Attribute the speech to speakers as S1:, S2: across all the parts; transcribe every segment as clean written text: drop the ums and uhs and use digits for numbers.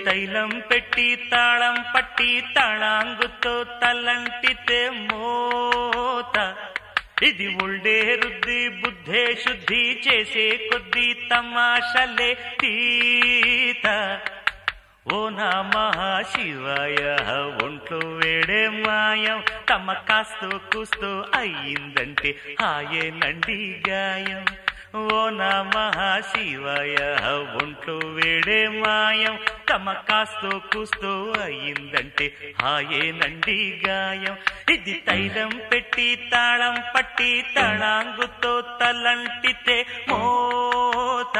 S1: తైలం పెట్టి తాళం పట్టి తాళాంగుతో తలంటితే మోత ఇది ఒళ్ళే రుద్ది బుద్ధే శుద్ధి చేసే కొద్ది తమాషలే తీత ఓ నమః శివాయ ఒంట్లో వేడే మాయం తమ కాస్తో కూస్తో అయ్యిందంటే హాయేనండి గాయం ఓ నమః శివాయ ఒంట్లో వేడే మాయం తమ కాస్తో కూస్తో అయ్యిందంటే హాయేనండి గాయం ఇది తైలం పెట్టి తాళం పట్టి తళాంగుతో తలంటితే మోత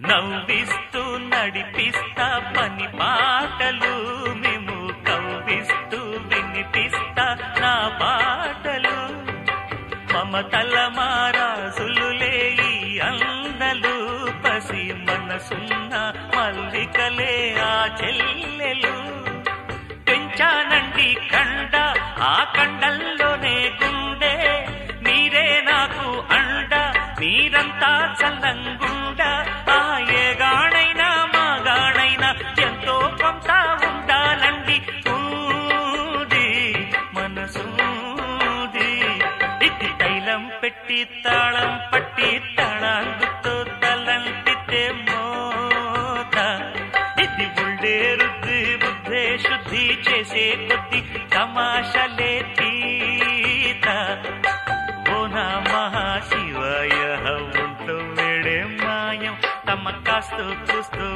S1: నవ్విస్తూ నడిపిస్తా పని పాటలు మేము కవ్విస్తూ వినిపిస్తా నా పాటలు మమతల మారాసులులే ఈ అందలు పసి మనసున్న మల్లికలే ఆ చెల్లెలు పెంచానండి కండ ఆ కండల్లోనే గుండె మీరే నాకు అండ మీరంతా చల్లంగుండ ఆ ఏగాడైనా మాగాడైనా ఎంతో కొంత ఉండాలండి ఊది మనసూది ఇది తైలం పెట్టి తాళం పట్టి తళాంగుతో తలంటితే మోత ఇది బుల్డే రుద్ది బుద్ధే శుద్ధి చేసే కొద్ది తమాషలే తీత ఓ నమః శివాయ ఒంట్లో వేడే మాయం తమ కాస్తో చూస్తూ